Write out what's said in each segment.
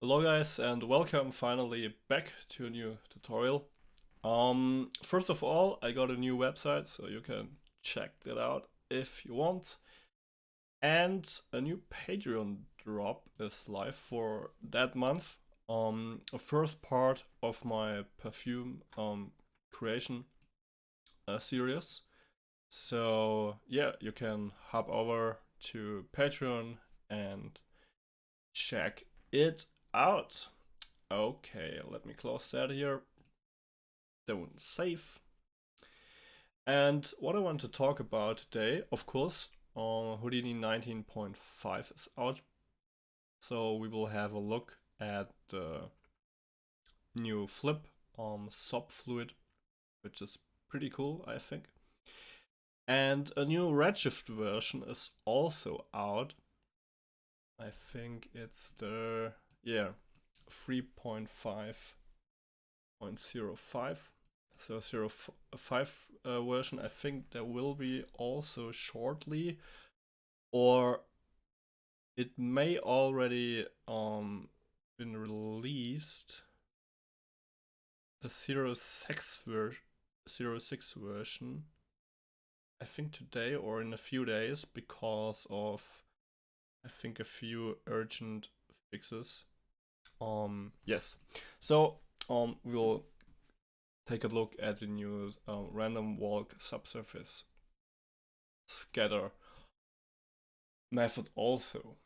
Hello guys and welcome finally back to a new tutorial. First of all, I got a new website so you can check that out if you want. And a new Patreon drop is live for that month. A first part of my perfume creation series. So yeah, you can hop over to Patreon and check it out. Okay, let me close that here. Don't save. And what I want to talk about today, of course, Houdini 19.5 is out. So we will have a look at the new flip sub fluid, which is pretty cool, I think. And a new Redshift version is also out. I think it's the 3.5.05. So 0.5 version. I think there will be also shortly, or it may already been released. The 0.6 version. I think today or in a few days because of I think a few urgent fixes. Yes. So we'll take a look at the new random walk subsurface scatter method also,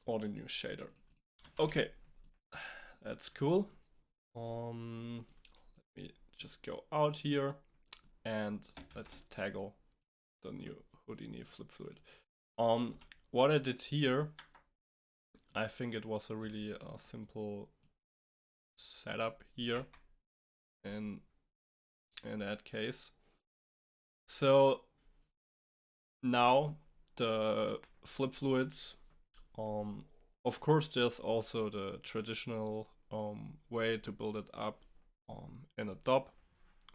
or the new shader. Okay, that's cool. Let me just go out here and let's tackle the new Houdini flip fluid. What I did here, I think it was a really simple setup here in that case. So now the flip fluids, of course there's also the traditional way to build it up in a DOP,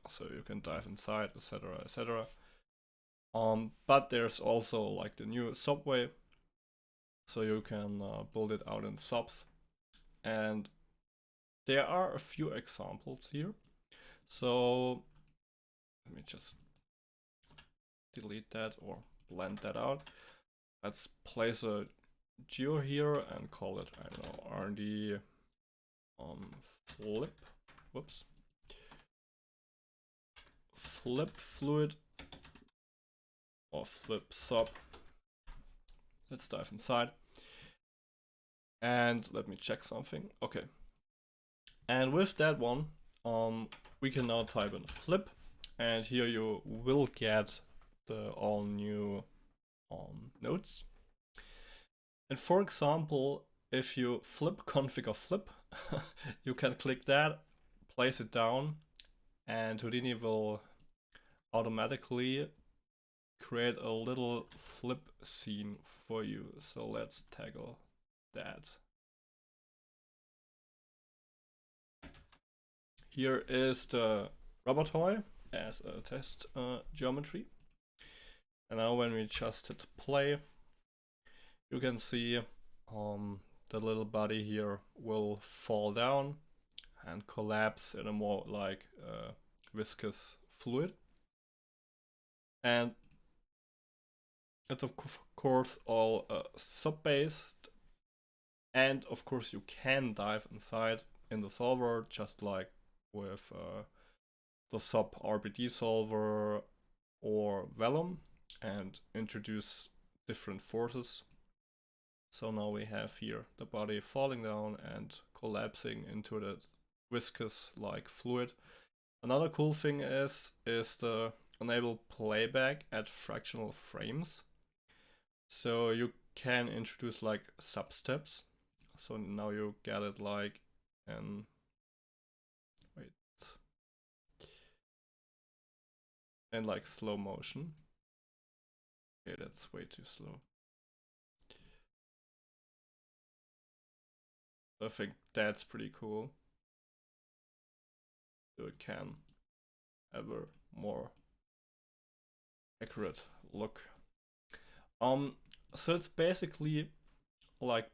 so you can dive inside, etc, etc. But there's also like the new subway, so you can build it out in subs, and there are a few examples here. So let me just delete that or blend that out. Let's place a geo here and call it, I don't know, R&D flip. Whoops. Flip fluid or flip sub. Let's dive inside. And let me check something. Okay. And with that one, we can now type in flip, and here you will get the all new nodes. And for example, if you flip configure flip, you can click that, place it down, and Houdini will automatically create a little flip scene for you. So let's tackle that. Here is the rubber toy as a test geometry. And now when we just hit play, you can see the little body here will fall down and collapse in a more like viscous fluid. And it's of course all sub-based, and of course you can dive inside in the solver just like with the sub RBD solver or Vellum and introduce different forces. So now we have here the body falling down and collapsing into the viscous like fluid. Another cool thing is the enable playback at fractional frames. So you can introduce like sub steps. So now you get it like in in like slow motion. Okay, that's way too slow. I think that's pretty cool. So it can have a more accurate look. So it's basically like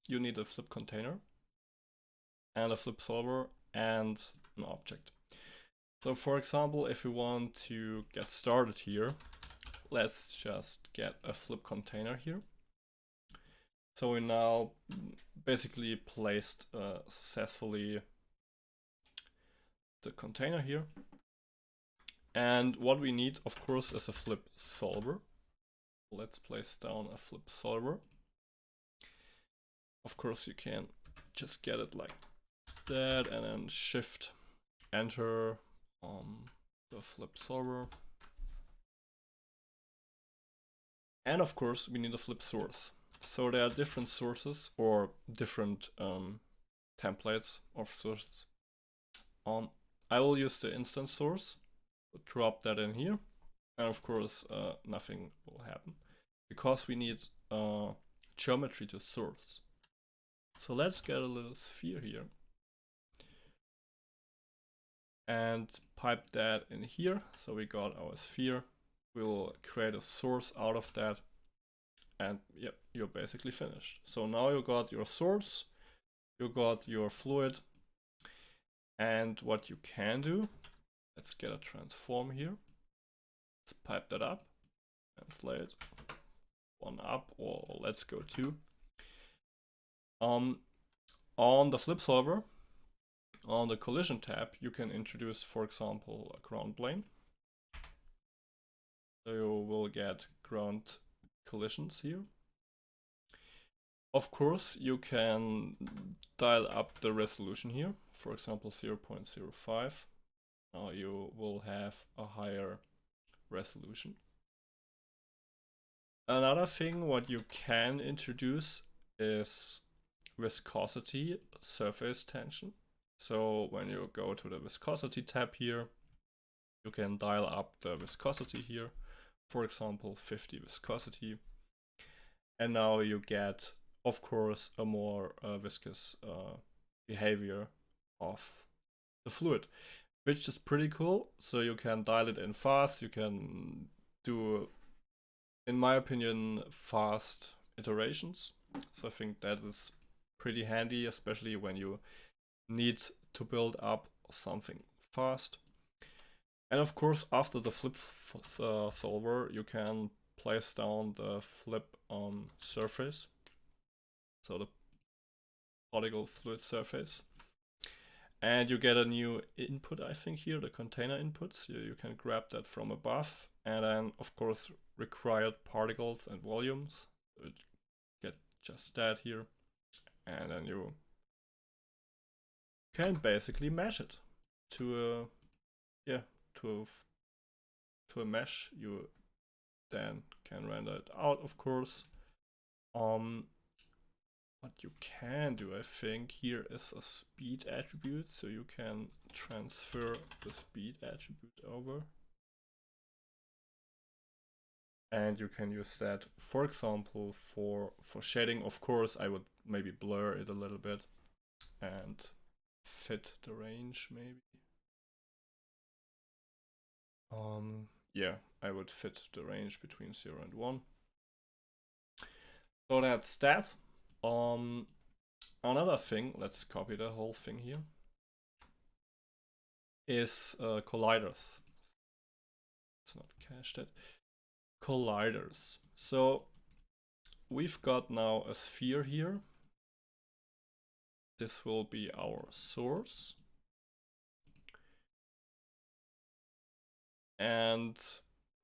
you need a flip container, and a flip solver and an object. So for example, if we want to get started here, let's just get a flip container here. So we now basically placed successfully the container here. And what we need, of course, is a flip solver. Let's place down a flip solver. Of course, you can just get it like that and then shift enter the flip solver. And of course, we need a flip source. So there are different sources or different templates of sources. I will use the instance source, drop that in here, and of course nothing will happen because we need geometry to source. So let's get a little sphere here and pipe that in here. So we got our sphere. We'll create a source out of that, and yep, you're basically finished. So now you got your source, you got your fluid, and what you can do, let's get a transform here. Let's pipe that up, translate one up, or let's go 2. On the flip solver, on the collision tab, you can introduce, for example, a ground plane. So you will get ground collisions here. Of course, you can dial up the resolution here, for example 0.05. Now you will have a higher resolution. Another thing what you can introduce is viscosity surface tension. So when you go to the viscosity tab here, you can dial up the viscosity here, for example 50 viscosity, and now you get, of course, a more viscous behavior of the fluid, which is pretty cool. So you can dial it in fast, you can do, in my opinion, fast iterations. So I think that is pretty handy, especially when you need to build up something fast. And of course, after the flip solver, you can place down the flip surface, so the particle fluid surface, and you get a new input, I think here, the container input. So you can grab that from above, and then of course required particles and volumes. So you get just that here, and then you can basically mesh it to a mesh. You then can render it out, of course. What you can do, I think, here is a speed attribute, so you can transfer the speed attribute over. And you can use that, for example, for shading. Of course, I would maybe blur it a little bit and fit the range, maybe. Yeah, I would fit the range between 0 and 1. So that's that. Another thing, let's copy the whole thing here, is colliders. It's not cached yet. Colliders. So we've got now a sphere here. This will be our source. And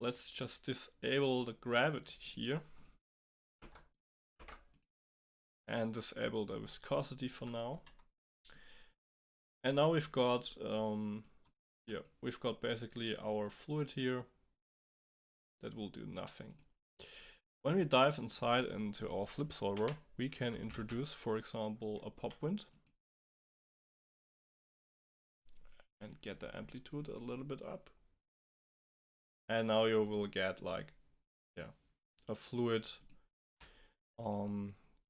let's just disable the gravity here. And disable the viscosity for now. And now we've got we've got basically our fluid here that will do nothing. When we dive inside into our flip solver, we can introduce, for example, a pop wind and get the amplitude a little bit up. And now you will get like a fluid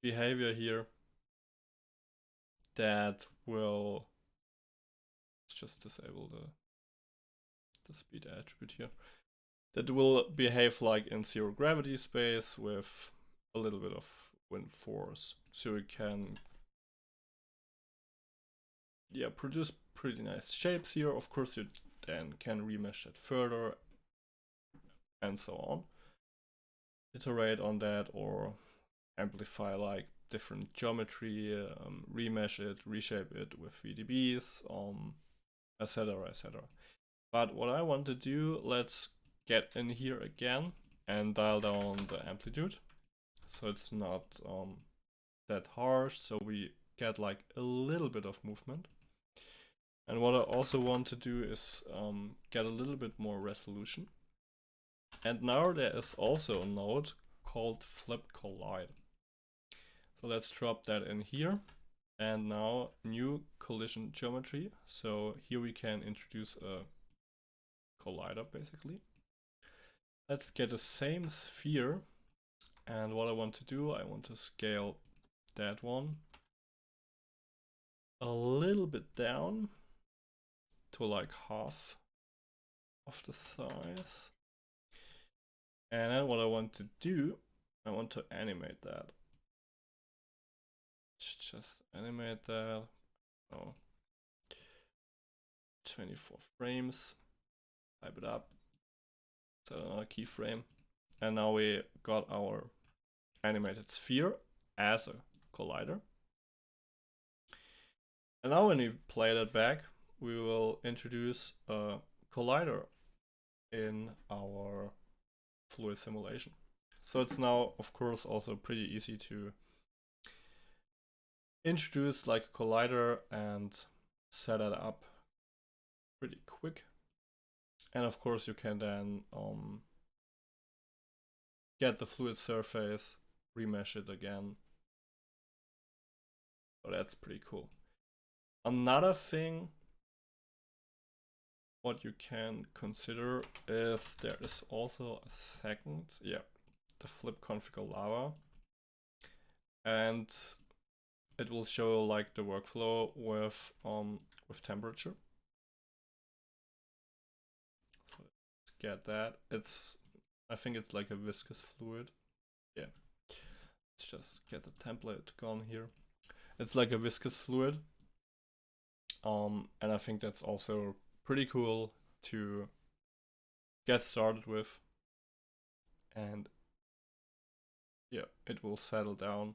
behavior here that will, let's just disable the speed attribute here, that will behave like in zero gravity space with a little bit of wind force. So you can yeah, produce pretty nice shapes here. Of course, you then can remesh it further and so on. Iterate on that or amplify like different geometry, remesh it, reshape it with VDBs, etc, etc. But what I want to do, let's get in here again and dial down the amplitude so it's not that harsh, so we get like a little bit of movement. And what I also want to do is get a little bit more resolution. And now there is also a node called flip collide. So let's drop that in here. And now new collision geometry. So here we can introduce a collider basically. Let's get the same sphere. And what I want to do, I want to scale that one a little bit down to like half of the size. And then what I want to do, I want to animate that. Just animate that. Oh, 24 frames. Type it up. Set another keyframe. And now we got our animated sphere as a collider. And now when we play that back, we will introduce a collider in our fluid simulation. So it's now, of course, also pretty easy to introduce like a collider and set it up pretty quick. And of course you can then get the fluid surface, remesh it again. So that's pretty cool. Another thing what you can consider is there is also a second, the flip configure lava. And it will show like the workflow with temperature. So let's get that. I think it's like a viscous fluid. Yeah. Let's just get the template gone here. It's like a viscous fluid. And I think that's also pretty cool to get started with. And yeah, it will settle down.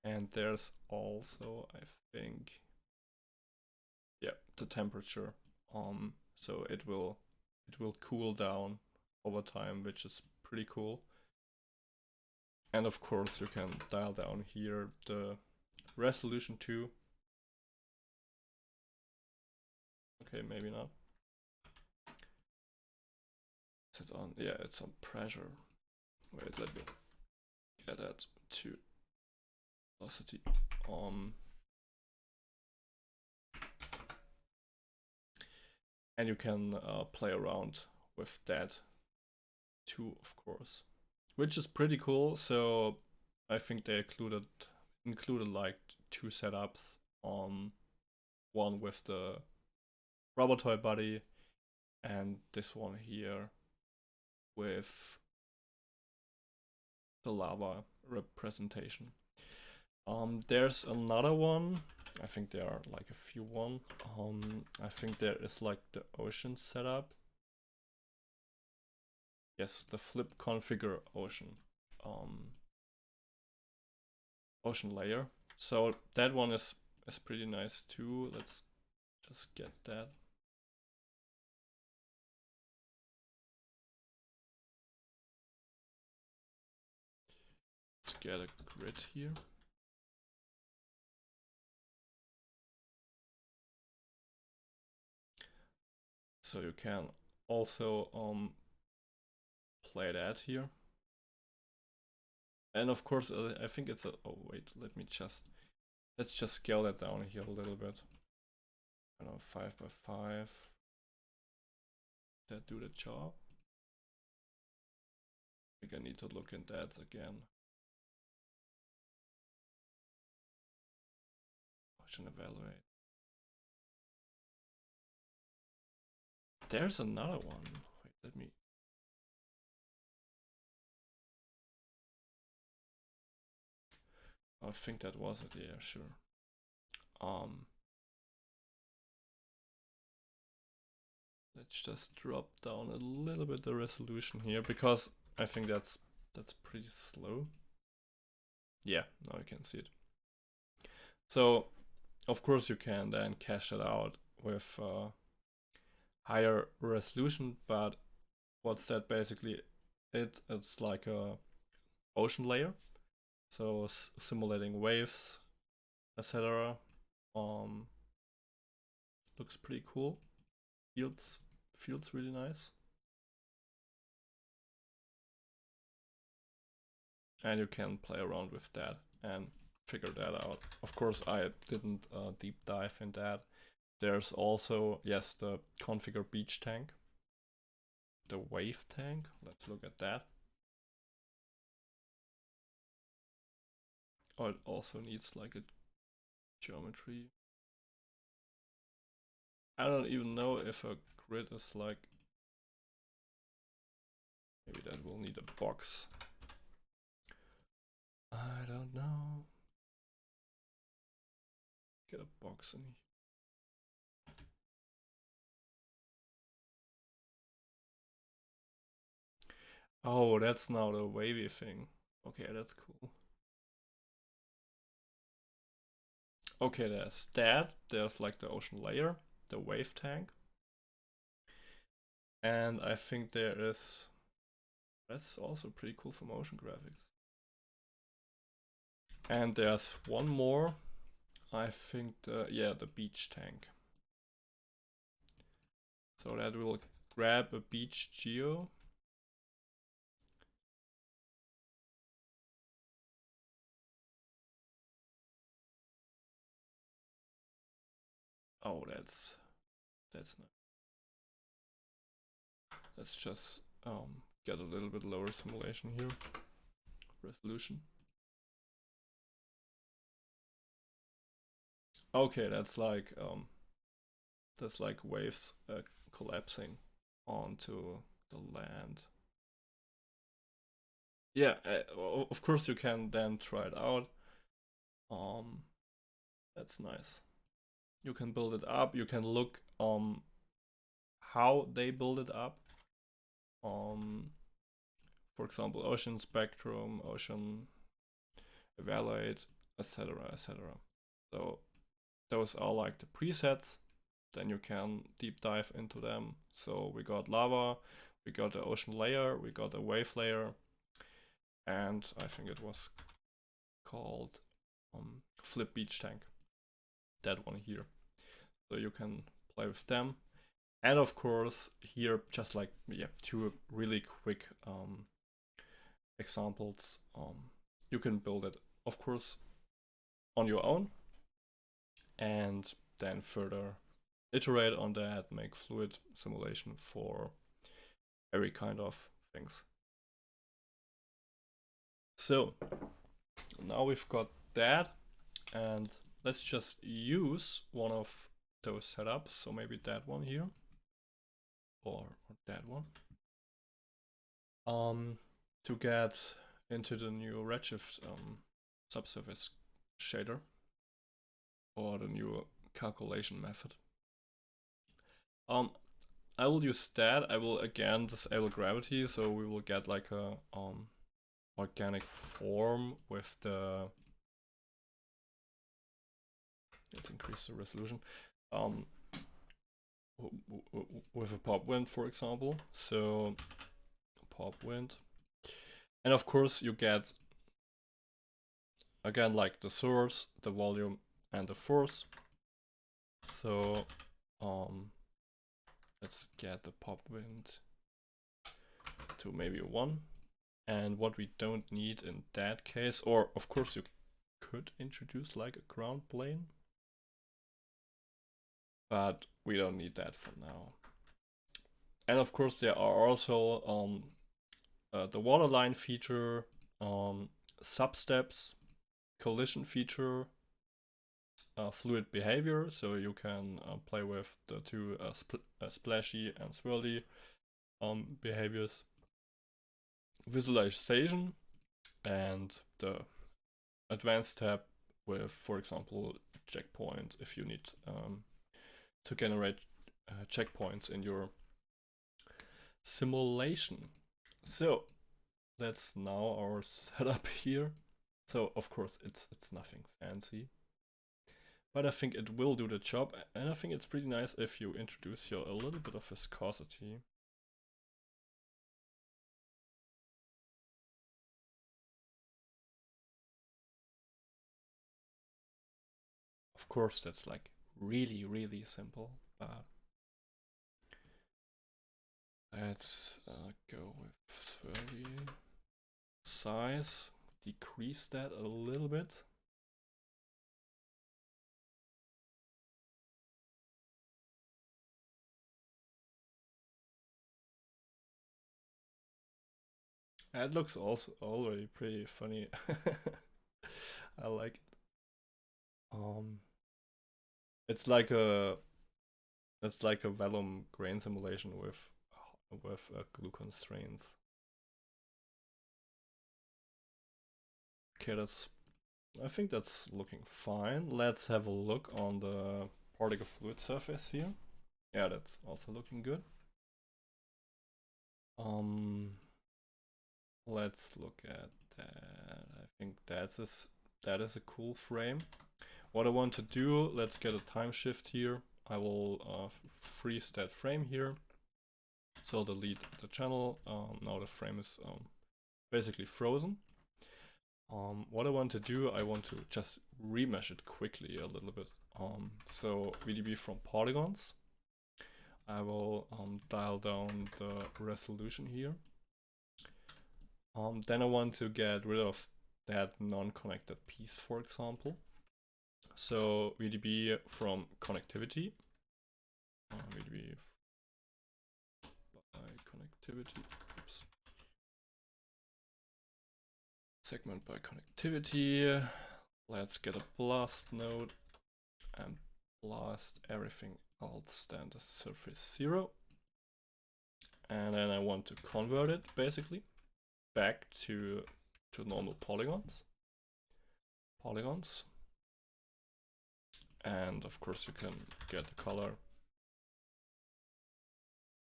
And there's also, I think, yeah, the temperature. So it will cool down over time, which is pretty cool. And of course you can dial down here the resolution too. Okay, maybe not. It's on, yeah, it's on pressure. Wait, let me get that to velocity. And you can play around with that too, of course, which is pretty cool. So I think they included like two setups. One with the Robotoid body, and this one here with the lava representation. There's another one. I think there are like a few one. I think there is like the ocean setup. Yes, the flip configure ocean. Ocean layer. So that one is pretty nice too. Let's just get that. Let's get a grid here. So you can also play that here. And of course, I think it's a, oh wait, let's just scale that down here a little bit. I don't know, 5 by 5. That do the job? I think I need to look in that again. Motion evaluate. There's another one. Wait, let me. I think that was it, yeah, sure. let's just drop down a little bit the resolution here, because I think that's pretty slow. Yeah, now you can see it. So of course you can then cache it out with higher resolution, but what's that basically? It's like a ocean layer, so simulating waves, etc. Looks pretty cool. Feels really nice. And you can play around with that and figure that out. Of course, I didn't deep dive in that. There's also, yes, the configure beach tank, the wave tank. Let's look at that. Oh, it also needs like a geometry. I don't even know if a grid is like, maybe that will need a box. I don't know. Get a box in here. Oh, that's now the wavy thing. Okay, that's cool. Okay, there's that. There's like the ocean layer, the wave tank. And I think there is, that's also pretty cool for motion graphics. And there's one more, I think the beach tank. So that will grab a beach geo. Oh, that's nice. Let's just get a little bit lower simulation here. Resolution. Okay, that's like waves collapsing onto the land. Yeah, of course you can then try it out. That's nice. You can build it up. You can look how they build it up. For example, ocean spectrum, ocean evaluate, etc., etc. So those are like the presets. Then you can deep dive into them. So we got lava, we got the ocean layer, we got a wave layer, and I think it was called flip beach tank. That one here. So you can play with them. And of course, here just like two really quick examples. You can build it, of course, on your own, and then further iterate on that, make fluid simulation for every kind of things. So now we've got that, and let's just use one of those setups. So maybe that one here, or that one, to get into the new Redshift Subsurface shader, or the new calculation method. I will use that. I will again disable gravity, so we will get like a organic form with the. Let's increase the resolution. With a pop wind, for example. So pop wind, and of course you get again like the source, the volume, and the force. So let's get the pop wind to maybe 1. And what we don't need in that case, or of course you could introduce like a ground plane, but we don't need that for now. And of course there are also the waterline feature, substeps, collision feature, fluid behavior, so you can play with the two splashy and swirly behaviors, visualization, and the advanced tab with, for example, checkpoint if you need to generate checkpoints in your simulation. So that's now our setup here. So of course it's nothing fancy, but I think it will do the job, and I think it's pretty nice if you introduce here a little bit of viscosity. Of course that's like really simple, but let's go with 30 size, decrease that a little bit. That looks also already pretty funny. I like it. It's like a vellum grain simulation with glue constraints. Okay, I think that's looking fine. Let's have a look on the particle fluid surface here. Yeah, that's also looking good. Let's look at that. I think that is a cool frame. What I want to do, let's get a time shift here. I will freeze that frame here. So delete the channel. Now the frame is basically frozen. What I want to do, I want to just remesh it quickly a little bit. So VDB from polygons. I will dial down the resolution here. Then I want to get rid of that non-connected piece, for example. So VDB from connectivity. VDB by connectivity. Oops. Segment by connectivity. Let's get a blast node and blast everything else than the surface 0. And then I want to convert it basically back to normal polygons. And of course you can get the color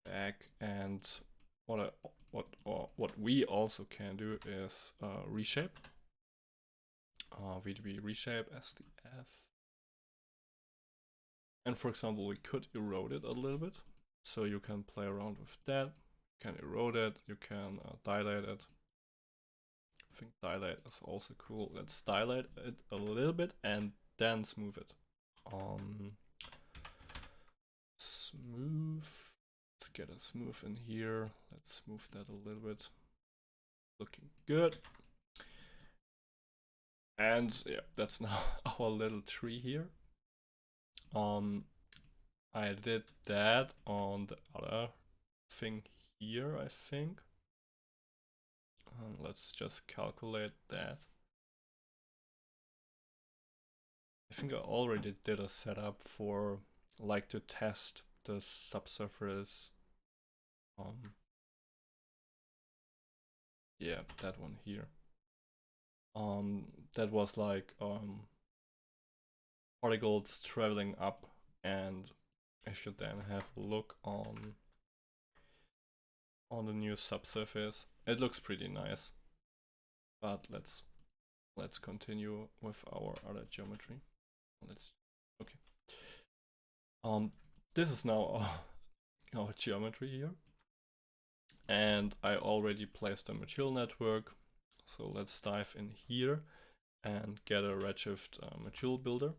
back. And what we also can do is reshape. VDB reshape SDF. And for example, we could erode it a little bit. So you can play around with that. You can erode it, you can dilate it. I think dilate is also cool. Let's dilate it a little bit and then smooth it. Smooth. Let's get a smooth in here. Let's smooth that a little bit. Looking good. And yeah, that's now our little tree here. I did that on the other thing here, I think. Let's just calculate that. I think I already did a setup for like to test the subsurface. Yeah, that one here. That was like particles traveling up, and if you then have a look on the new subsurface, it looks pretty nice. But let's continue with our other geometry. Okay. This is now our geometry here, and I already placed a material network. So let's dive in here and get a Redshift material builder.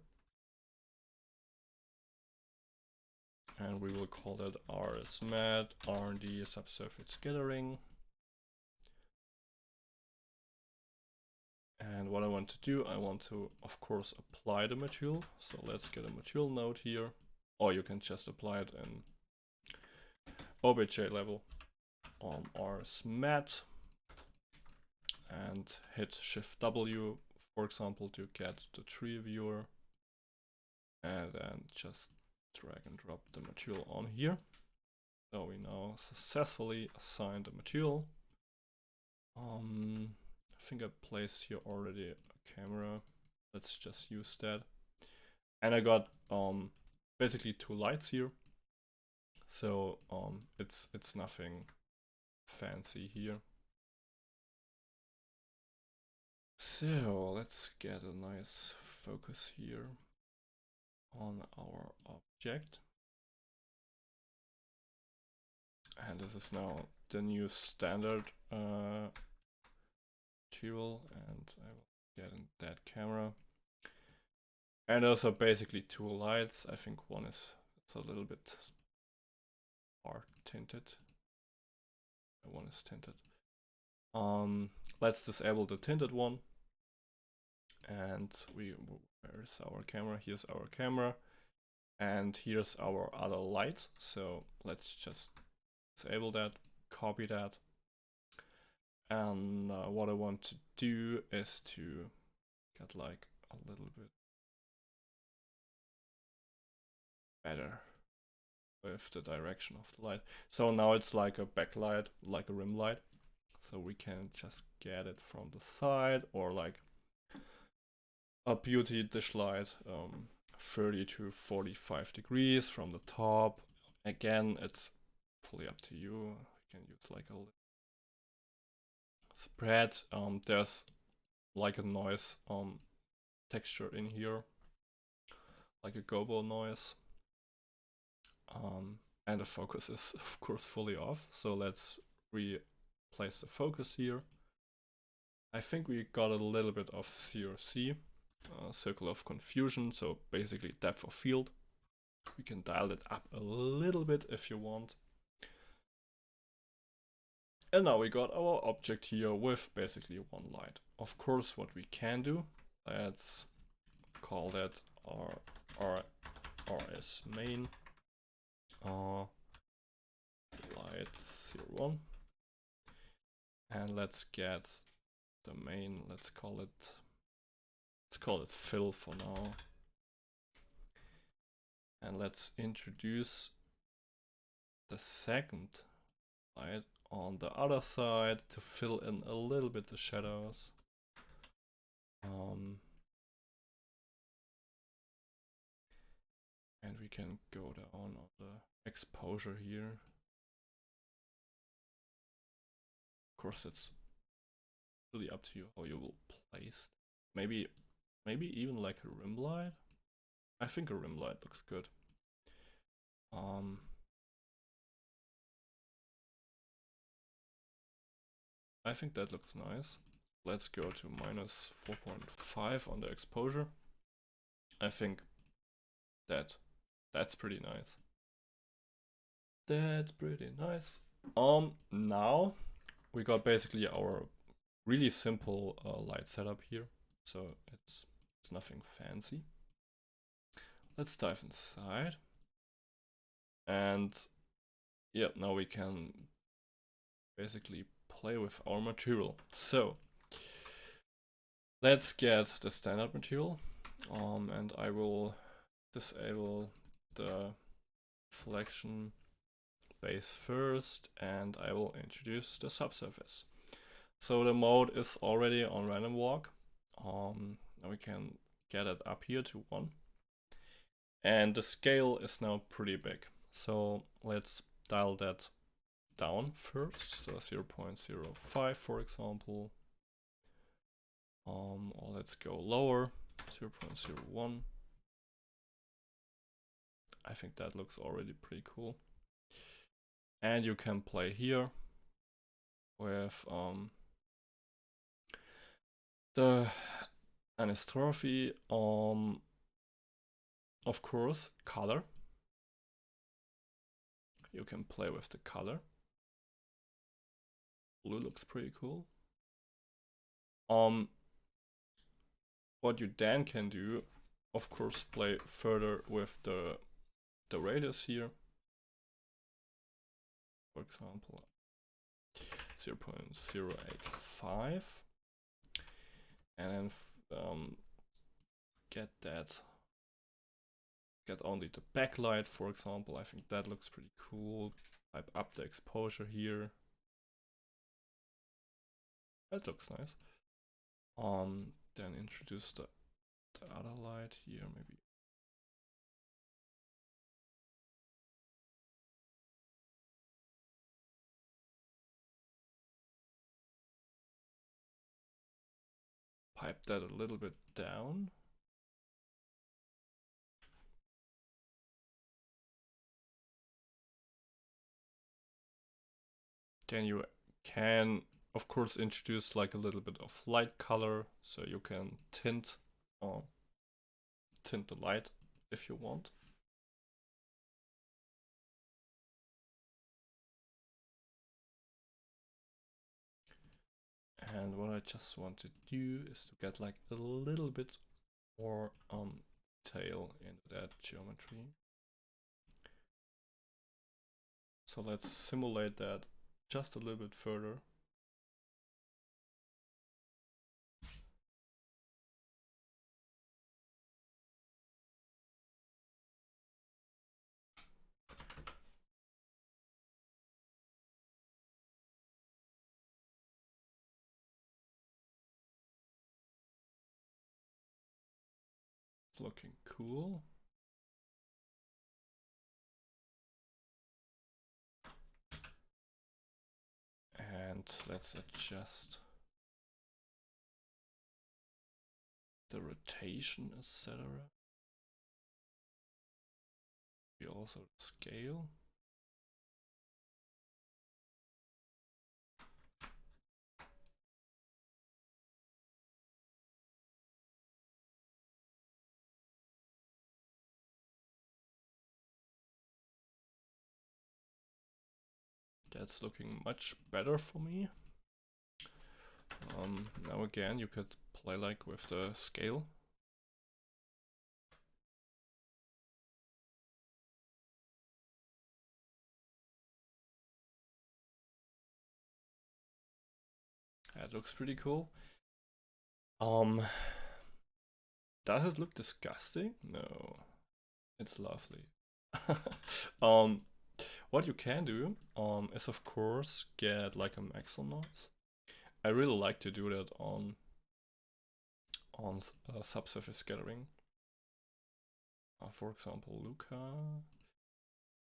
And we will call that RSMAT, R&D subsurface scattering. And what I want to do, I want to, of course, apply the material. So let's get a material node here. Or you can just apply it in OBJ level on RSMAT. And hit Shift W, for example, to get the tree viewer. And then just drag and drop the material on here. So we now successfully assigned the material. I think I placed here already a camera. Let's just use that. And I got basically 2 lights here. So it's nothing fancy here. So let's get a nice focus here on our object. And this is now the new standard tool, and I will get in that camera. And those are basically two lights. I think one is a little bit hard tinted. One is tinted. Let's disable the tinted one. And where's our camera? Here's our camera. And here's our other light. So let's just disable that, copy that. And what I want to do is to get like a little bit better with the direction of the light. So now it's like a backlight, like a rim light. So we can just get it from the side, or like a beauty dish light, 30 to 45 degrees from the top. Again, it's fully up to you. You can use like a spread. There's like a noise texture in here, like a gobo noise. And the focus is of course fully off. So let's replace the focus here. I think we got a little bit of CRC, circle of confusion, so basically depth of field. We can dial it up a little bit if you want. And now we got our object here with basically one light. Of course, what we can do, let's call that our RS main light 01. And let's get the main, let's call it fill for now. And let's introduce the second light on the other side to fill in a little bit the shadows. And we can go down on the exposure here. Of course, it's really up to you how you will place. Maybe even like a rim light. I think a rim light looks good. I think that looks nice. Let's go to minus 4.5 on the exposure. I think that's pretty nice. That's pretty nice. Now we got basically our really simple light setup here. So it's nothing fancy. Let's dive inside. And yeah, now we can basically play with our material. So let's get the standard material, and I will disable the reflection base first, and I will introduce the subsurface. So the mode is already on random walk. Now we can get it up here to 1. And the scale is now pretty big. So let's dial that down first. So 0.05 for example. Or let's go lower, 0.01. I think that looks already pretty cool. And you can play here with the anisotropy, of course, color. You can play with the color. Blue looks pretty cool. What you then can do, of course, play further with the radius here. For example, 0.085. And then get only the backlight, for example. I think that looks pretty cool. Type up the exposure here. That looks nice. Then introduce the other light here, maybe. pipe that a little bit down. Then you can, of course, introduce like a little bit of light color, so you can tint the light if you want. And what I just want to do is to get like a little bit more detail into that geometry. So let's simulate that just a little bit further. It's looking cool. And let's adjust the rotation, etc. We also scale. That's looking much better for me. Now again, you could play like with the scale. That looks pretty cool. Does it look disgusting? No, it's lovely. What you can do is of course get like a maximum noise. I really like to do that on subsurface scattering. For example, Luca,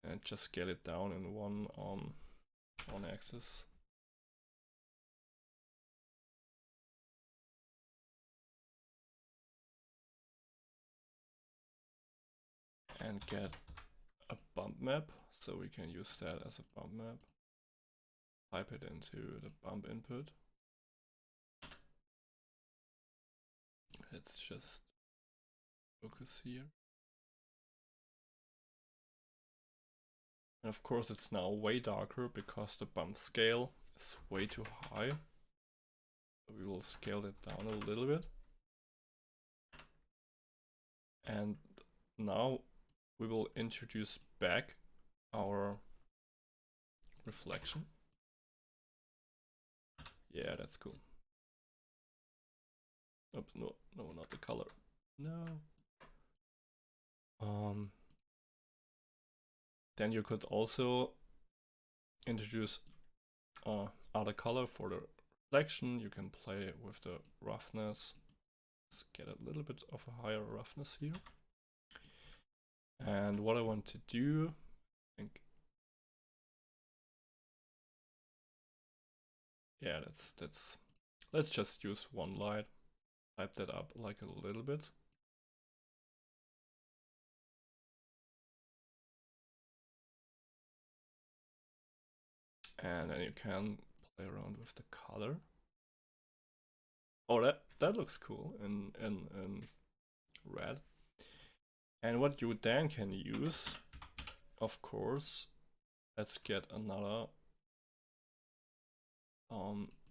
and just scale it down in one axis. And get a bump map, so we can use that as a bump map. Pipe it into the bump input. Let's just focus here. And of course it's now way darker because the bump scale is way too high. So we will scale it down a little bit. And now we will introduce back our reflection. Yeah, that's cool. Oops, no, not the color. No. Then you could also introduce other color for the reflection. You can play with the roughness. Let's get a little bit of a higher roughness here. And what I want to do, I think, yeah, let's just use one light, type that up like a little bit. And then you can play around with the color. Oh, that looks cool in red. And what you then can use, of course, let's get another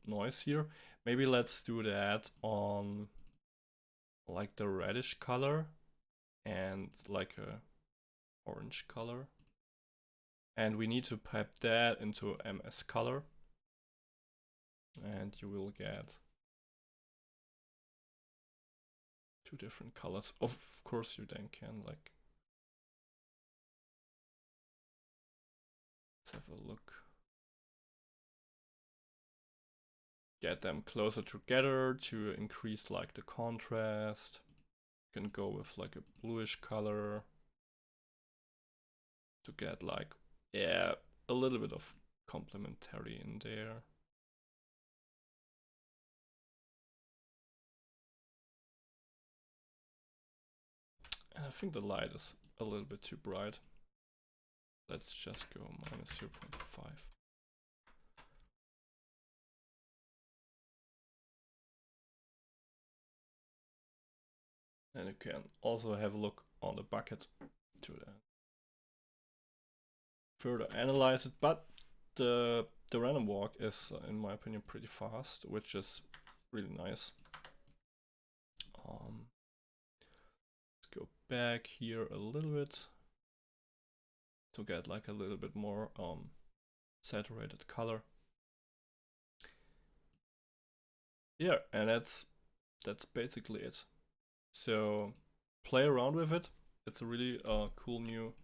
noise here. Maybe let's do that on like the reddish color and like a orange color. And we need to pipe that into MS color. And you will get two different colors. Of course you then can like, let's have a look. Get them closer together to increase like the contrast. You can go with like a bluish color to get like, yeah, a little bit of complementary in there. think the light is a little bit too bright. Let's just go minus 0.5. And you can also have a look on the bucket to further analyze it. But the random walk is, in my opinion, pretty fast, which is really nice. Let's go back here a little bit to get like a little bit more saturated color. Yeah, and that's basically it. So play around with it. It's a really cool new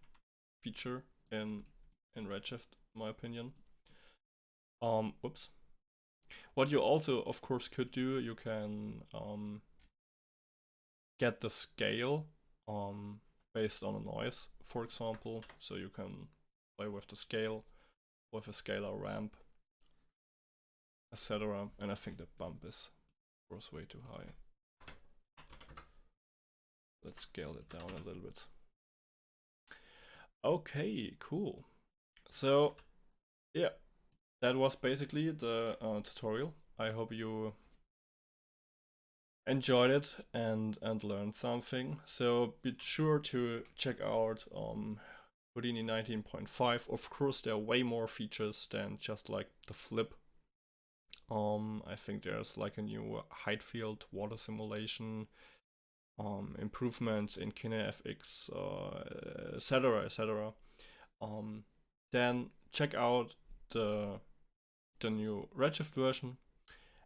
feature in Redshift, in my opinion. Whoops. What you also, of course, could do, you can get the scale based on a noise, for example. So you can play with the scale, with a scalar ramp, etc. And I think the bump is, of course, way too high. Let's scale it down a little bit. Okay, cool. So yeah, that was basically the tutorial. I hope you enjoyed it and learned something. So be sure to check out Houdini 19.5. Of course, there are way more features than just like the flip. I think there's like a new height field water simulation, improvements in KineFX, etc., etc. Then check out the new Redshift version,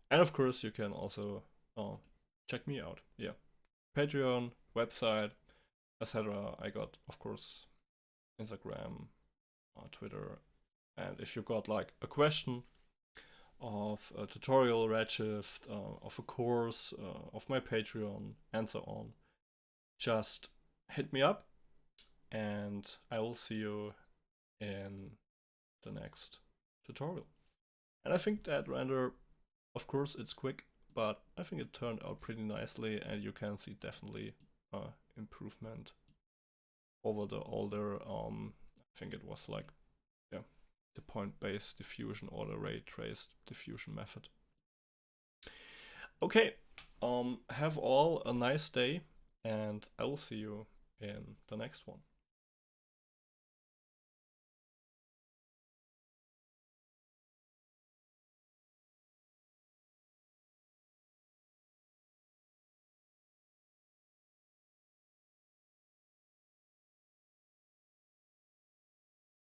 and of course you can also check me out. Yeah, Patreon, website, etc. I got, of course, Instagram, Twitter, and if you got like a question of a tutorial Redshift, of a course, of my Patreon, and so on, just hit me up, and I will see you in the next tutorial. And I think that render, of course, it's quick, but I think it turned out pretty nicely, and you can see definitely improvement over the older, I think it was like, yeah, the point-based diffusion or the ray-traced diffusion method. Okay, have all a nice day, and I will see you in the next one.